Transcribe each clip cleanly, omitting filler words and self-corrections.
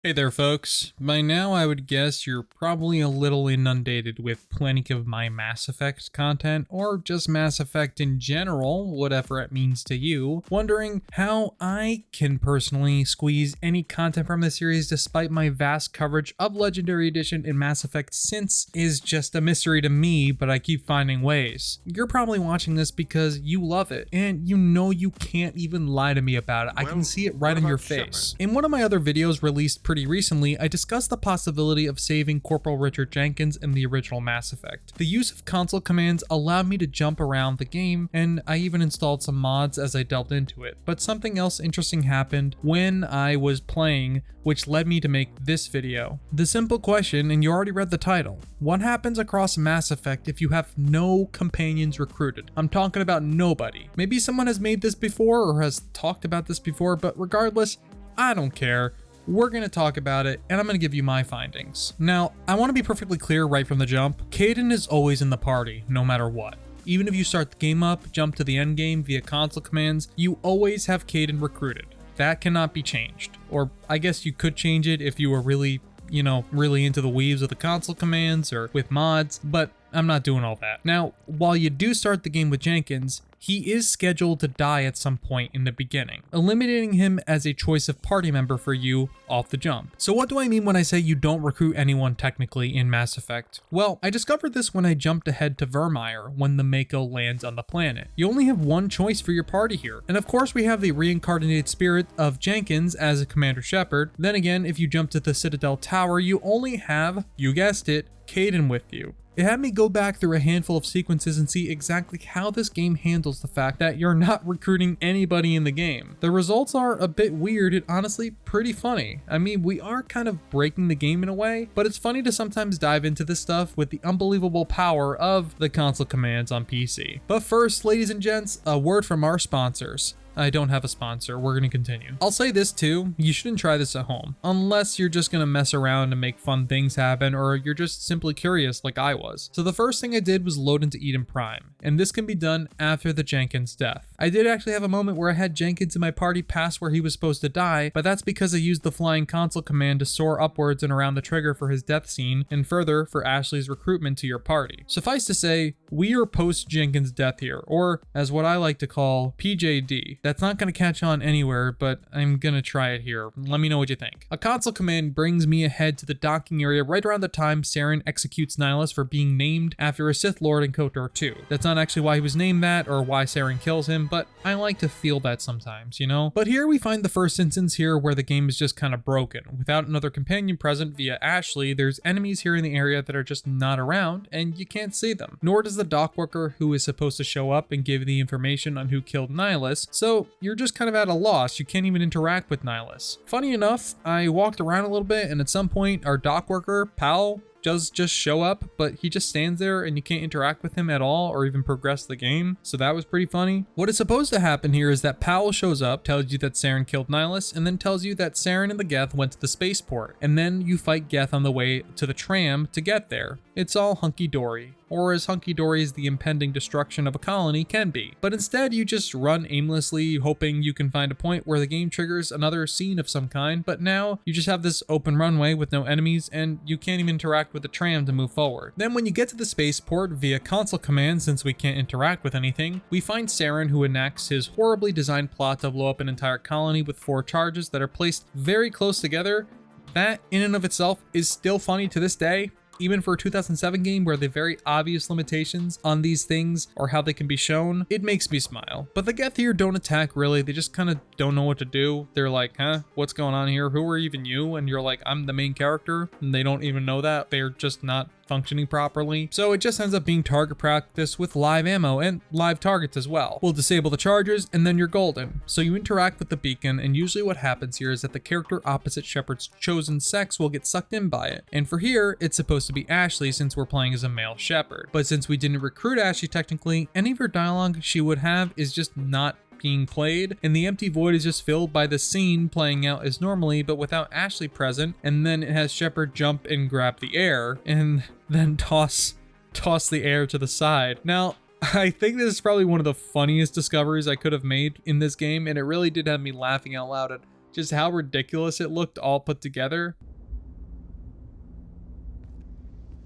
Hey there, folks. By now, I would guess you're probably a little inundated with plenty of my Mass Effect content, or just Mass Effect in general, whatever it means to you, wondering how I can personally squeeze any content from the series despite my vast coverage of Legendary Edition and Mass Effect since is just a mystery to me, but I keep finding ways. You're probably watching this because you love it, and you know you can't even lie to me about it. I can see it right on your face. In one of my other videos released pretty recently, I discussed the possibility of saving Corporal Richard Jenkins in the original Mass Effect. The use of console commands allowed me to jump around the game, and I even installed some mods as I delved into it. But something else interesting happened when I was playing, which led me to make this video. The simple question, and you already read the title: what happens across Mass Effect if you have no companions recruited? I'm talking about nobody. Maybe someone has made this before or has talked about this before, but regardless, I don't care. We're going to talk about it, and I'm going to give you my findings. Now, I want to be perfectly clear right from the jump. Kaden is always in the party, no matter what. Even if you start the game up, jump to the end game via console commands, you always have Kaden recruited. That cannot be changed. Or I guess you could change it if you were really into the weaves of the console commands or with mods, but I'm not doing all that. Now, while you do start the game with Jenkins, he is scheduled to die at some point in the beginning, eliminating him as a choice of party member for you off the jump. So what do I mean when I say you don't recruit anyone technically in Mass Effect? Well, I discovered this when I jumped ahead to Vermeier when the Mako lands on the planet. You only have one choice for your party here. And of course we have the reincarnated spirit of Jenkins as a Commander Shepard. Then again, if you jump to the Citadel Tower, you only have, you guessed it, Kaden with you. It had me go back through a handful of sequences and see exactly how this game handles the fact that you're not recruiting anybody in the game. The results are a bit weird and honestly pretty funny. I mean, we are kind of breaking the game in a way, but it's funny to sometimes dive into this stuff with the unbelievable power of the console commands on PC. But first, ladies and gents, a word from our sponsors. I don't have a sponsor, we're gonna continue. I'll say this too, you shouldn't try this at home, unless you're just gonna mess around and make fun things happen, or you're just simply curious like I was. So the first thing I did was load into Eden Prime, and this can be done after the Jenkins death. I did actually have a moment where I had Jenkins in my party past where he was supposed to die, but that's because I used the flying console command to soar upwards and around the trigger for his death scene, and further for Ashley's recruitment to your party. Suffice to say, we are post Jenkins death here, or as what I like to call PJD. That's not going to catch on anywhere, but I'm going to try it here. Let me know what you think. A console command brings me ahead to the docking area right around the time Saren executes Nihilus for being named after a Sith Lord in KOTOR 2. That's not actually why he was named that or why Saren kills him, but I like to feel that sometimes, you know? But here we find the first instance here where the game is just kind of broken. Without another companion present via Ashley, there's enemies here in the area that are just not around and you can't see them. Nor does the dock worker who is supposed to show up and give the information on who killed Nihilus, so you're just kind of at a loss. You can't even interact with Nihilus. Funny enough, I walked around a little bit and at some point our dock worker, Pal, does just show up, but he just stands there and you can't interact with him at all or even progress the game. So that was pretty funny. What is supposed to happen here is that Powell shows up, tells you that Saren killed Nihilus, and then tells you that Saren and the Geth went to the spaceport. And then you fight Geth on the way to the tram to get there. It's all hunky-dory. Or as hunky-dory as the impending destruction of a colony can be. But instead, you just run aimlessly, hoping you can find a point where the game triggers another scene of some kind, but now you just have this open runway with no enemies, and you can't even interact with the tram to move forward. Then when you get to the spaceport via console command, since we can't interact with anything, we find Saren, who enacts his horribly designed plot to blow up an entire colony with 4 charges that are placed very close together. That, in and of itself, is still funny to this day. Even for a 2007 game where the very obvious limitations on these things or how they can be shown, it makes me smile. But the Geth here don't attack really, they just kind of don't know what to do. They're like, huh, what's going on here? Who are even you? And you're like, I'm the main character, and they don't even know that. They're just not functioning properly. So it just ends up being target practice with live ammo and live targets as well. We'll disable the charges and then you're golden. So you interact with the beacon, and usually what happens here is that the character opposite Shepard's chosen sex will get sucked in by it. And for here, it's supposed to be Ashley since we're playing as a male Shepard. But since we didn't recruit Ashley technically, any of her dialogue she would have is just not being played, and the empty void is just filled by the scene playing out as normally but without Ashley present, and then it has Shepard jump and grab the air and then toss the air to the side. Now, I think this is probably one of the funniest discoveries I could have made in this game, and it really did have me laughing out loud at just how ridiculous it looked all put together.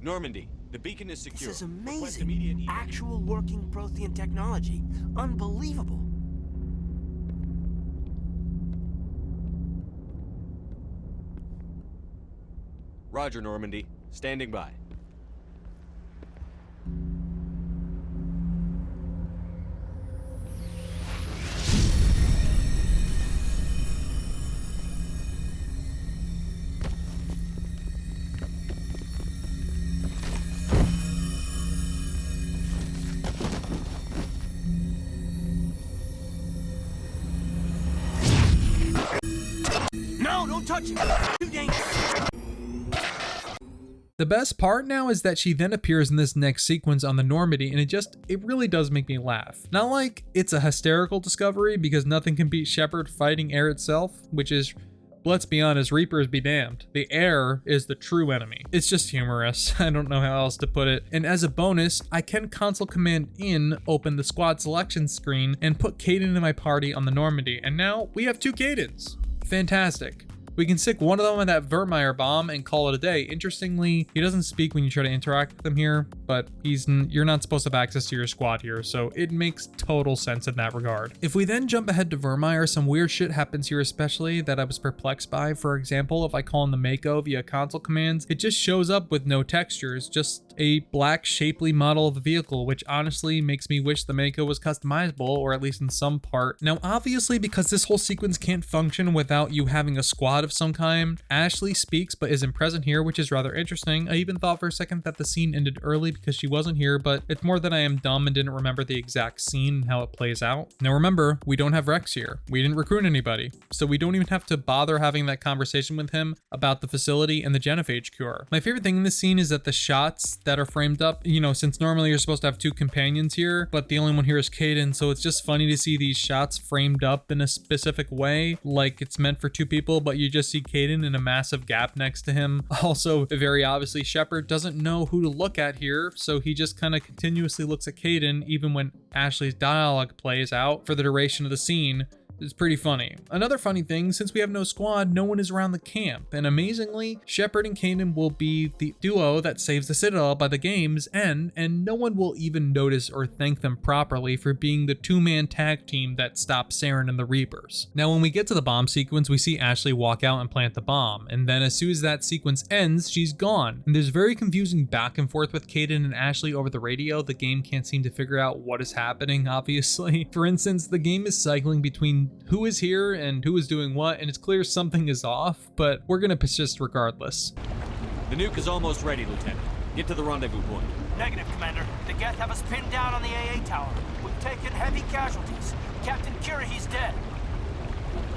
Normandy, the beacon is secure. This is amazing. Actual working Prothean technology. Unbelievable. Roger, Normandy. Standing by. No, don't touch it. Too dangerous. The best part now is that she then appears in this next sequence on the Normandy, and it really does make me laugh. Not like it's a hysterical discovery, because nothing can beat Shepard fighting air itself, which is, let's be honest, Reapers be damned. The air is the true enemy. It's just humorous. I don't know how else to put it. And as a bonus, I can console command in, open the squad selection screen, and put Kaden in my party on the Normandy. And now we have 2 Kadens. Fantastic. We can stick one of them on that Vermeier bomb and call it a day. Interestingly, he doesn't speak when you try to interact with him here, but you're not supposed to have access to your squad here, so it makes total sense in that regard. If we then jump ahead to Vermeier, some weird shit happens here, especially that I was perplexed by. For example, if I call in the Mako via console commands, it just shows up with no textures, just a black shapely model of the vehicle, which honestly makes me wish the Mako was customizable, or at least in some part. Now, obviously, because this whole sequence can't function without you having a squad of some kind, Ashley speaks but isn't present here, which is rather interesting. I even thought for a second that the scene ended early because she wasn't here, but it's more that I am dumb and didn't remember the exact scene and how it plays out. Now remember, we don't have Rex here. We didn't recruit anybody, so we don't even have to bother having that conversation with him about the facility and the genophage cure. My favorite thing in this scene is that the shots that are framed up, since normally you're supposed to have 2 companions here, but the only one here is Kaden, so it's just funny to see these shots framed up in a specific way, like it's meant for 2 people, but you just see Kaden in a massive gap next to him. Also, very obviously, Shepard doesn't know who to look at here, so he just kind of continuously looks at Kaden even when Ashley's dialogue plays out for the duration of the scene. It's pretty funny. Another funny thing, since we have no squad, no one is around the camp, and amazingly, Shepard and Kaden will be the duo that saves the Citadel by the game's end, and no one will even notice or thank them properly for being the 2-man tag team that stopped Saren and the Reapers. Now, when we get to the bomb sequence, we see Ashley walk out and plant the bomb, and then as soon as that sequence ends, she's gone. And there's very confusing back and forth with Kaden and Ashley over the radio. The game can't seem to figure out what is happening, obviously. For instance, the game is cycling between who is here and who is doing what, and it's clear something is off, but we're gonna persist regardless. The nuke is almost ready, Lieutenant. Get to the rendezvous point. Negative, Commander. The Geth have us pinned down on the AA tower. We've taken heavy casualties. Captain Kirahi's dead.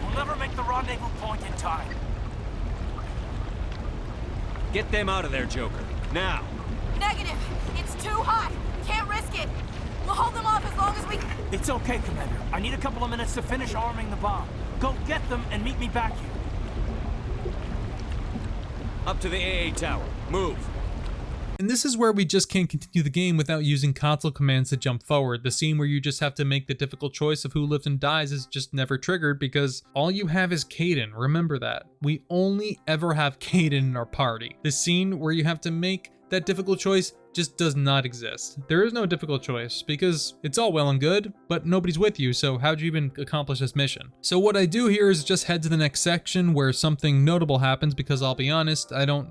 We'll never make the rendezvous point in time. Get them out of there, Joker. Now! Negative! It's too hot! Can't risk it! We'll hold them off as long as we... It's okay, Commander. I need a couple of minutes to finish arming the bomb. Go get them and meet me back here. Up to the AA tower. Move. And this is where we just can't continue the game without using console commands to jump forward. The scene where you just have to make the difficult choice of who lives and dies is just never triggered because all you have is Kaden. Remember that. We only ever have Kaden in our party. The scene where you have to make that difficult choice just does not exist. There is no difficult choice because it's all well and good, but nobody's with you, so how'd you even accomplish this mission? So what I do here is just head to the next section where something notable happens because I'll be honest, I don't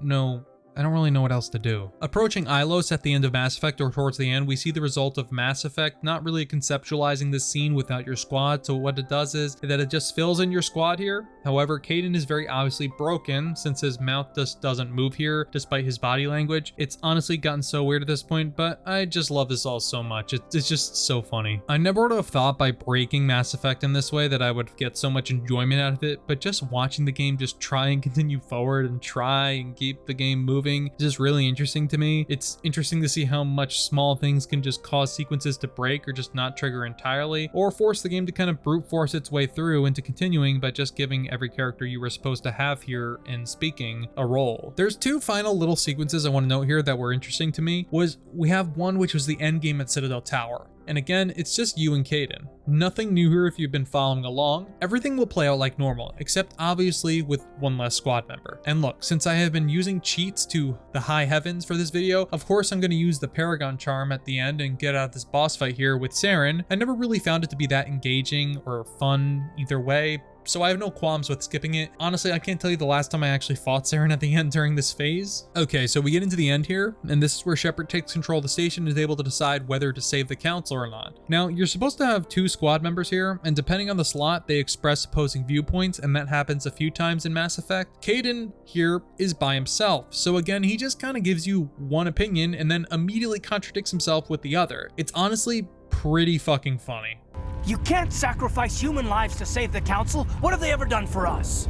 really know what else to do. Approaching Ilos at the end of Mass Effect or towards the end, we see the result of Mass Effect not really conceptualizing this scene without your squad, so what it does is that it just fills in your squad here. However, Kaden is very obviously broken since his mouth just doesn't move here despite his body language. It's honestly gotten so weird at this point, but I just love this all so much. It's just so funny. I never would have thought by breaking Mass Effect in this way that I would get so much enjoyment out of it, but just watching the game just try and continue forward and try and keep the game moving is just really interesting to me. It's interesting to see how much small things can just cause sequences to break or just not trigger entirely, or force the game to kind of brute force its way through into continuing by just giving every character you were supposed to have here in speaking a role. There's 2 final little sequences I want to note here that were interesting to me. We have one which was the end game at Citadel Tower. And again, it's just you and Kaden. Nothing new here if you've been following along. Everything will play out like normal, except obviously with one less squad member. And look, since I have been using cheats to the high heavens for this video, of course I'm going to use the Paragon charm at the end and get out of this boss fight here with Saren. I never really found it to be that engaging or fun either way, so I have no qualms with skipping it. Honestly, I can't tell you the last time I actually fought Saren at the end during this phase. Okay, so we get into the end here, and this is where Shepard takes control of the station and is able to decide whether to save the council or not. Now, you're supposed to have 2 squad members here, and depending on the slot, they express opposing viewpoints, and that happens a few times in Mass Effect. Kaden here is by himself, so again, he just kind of gives you one opinion and then immediately contradicts himself with the other. It's honestly pretty fucking funny. You can't sacrifice human lives to save the Council. What have they ever done for us?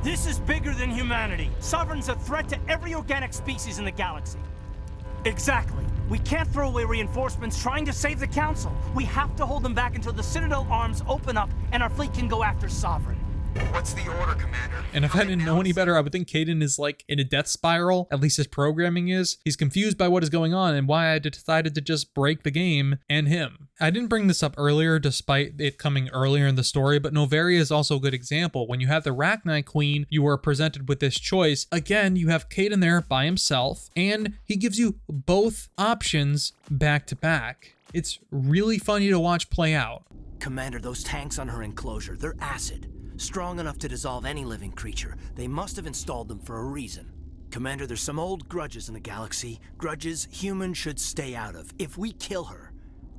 This is bigger than humanity. Sovereign's a threat to every organic species in the galaxy. Exactly. We can't throw away reinforcements trying to save the Council. We have to hold them back until the Citadel arms open up and our fleet can go after Sovereign. What's the order, Commander? And if I didn't know any better, I would think Kaden is like in a death spiral. At least his programming is. He's confused by what is going on and why I decided to just break the game and him. I didn't bring this up earlier despite it coming earlier in the story, but Novaria is also a good example. When you have the Rachni Queen, you are presented with this choice. Again, you have Kaden there by himself, and he gives you both options back to back. It's really funny to watch play out. Commander, those tanks on her enclosure, they're acid. Strong enough to dissolve any living creature. They must have installed them for a reason. Commander, there's some old grudges in the galaxy. Grudges humans should stay out of. If we kill her,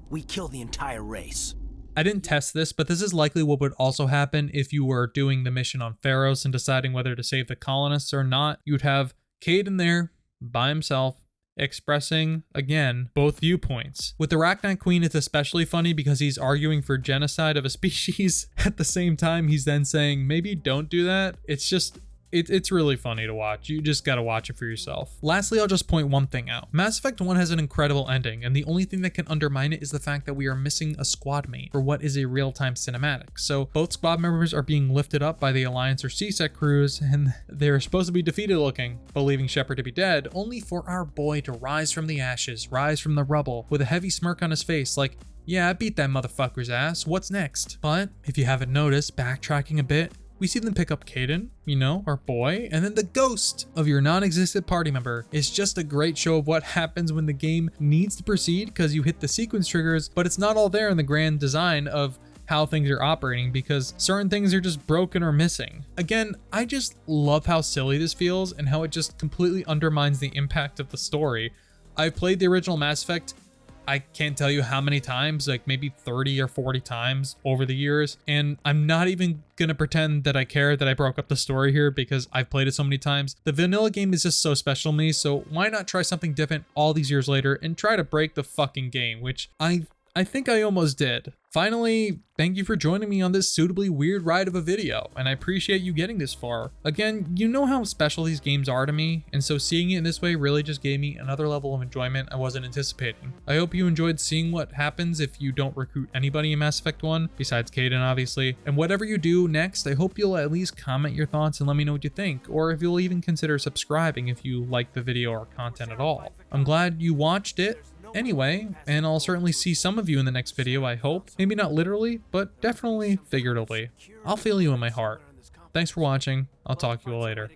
we kill the entire race. I didn't test this, but this is likely what would also happen if you were doing the mission on Pharos and deciding whether to save the colonists or not. You'd have Kaden there by himself, expressing, again, both viewpoints. With the Rachni Queen, it's especially funny because he's arguing for genocide of a species. At the same time, he's then saying, maybe don't do that. It's just, it's really funny to watch. You just gotta watch it for yourself. Lastly, I'll just point one thing out. Mass Effect 1 has an incredible ending, and the only thing that can undermine it is the fact that we are missing a squad mate for what is a real-time cinematic. So both squad members are being lifted up by the Alliance or CSEC crews, and they're supposed to be defeated looking, believing Shepard to be dead, only for our boy to rise from the ashes, rise from the rubble, with a heavy smirk on his face like, yeah, I beat that motherfucker's ass, what's next? But if you haven't noticed, backtracking a bit, we see them pick up Kaden, you know, our boy, and then the ghost of your non-existent party member. It's just a great show of what happens when the game needs to proceed because you hit the sequence triggers, but it's not all there in the grand design of how things are operating because certain things are just broken or missing. Again, I just love how silly this feels and how it just completely undermines the impact of the story. I've played the original Mass Effect, I can't tell you how many times, like maybe 30 or 40 times over the years. And I'm not even gonna pretend that I care that I broke up the story here because I've played it so many times. The vanilla game is just so special to me, so why not try something different all these years later and try to break the fucking game, which I think I almost did. Finally, thank you for joining me on this suitably weird ride of a video, and I appreciate you getting this far. Again, you know how special these games are to me, and so seeing it in this way really just gave me another level of enjoyment I wasn't anticipating. I hope you enjoyed seeing what happens if you don't recruit anybody in Mass Effect 1, besides Kaden obviously, and whatever you do next, I hope you'll at least comment your thoughts and let me know what you think, or if you'll even consider subscribing if you like the video or content at all. I'm glad you watched it anyway, and I'll certainly see some of you in the next video, I hope. Maybe not literally, but definitely figuratively. I'll feel you in my heart. Thanks for watching. I'll talk to you all later.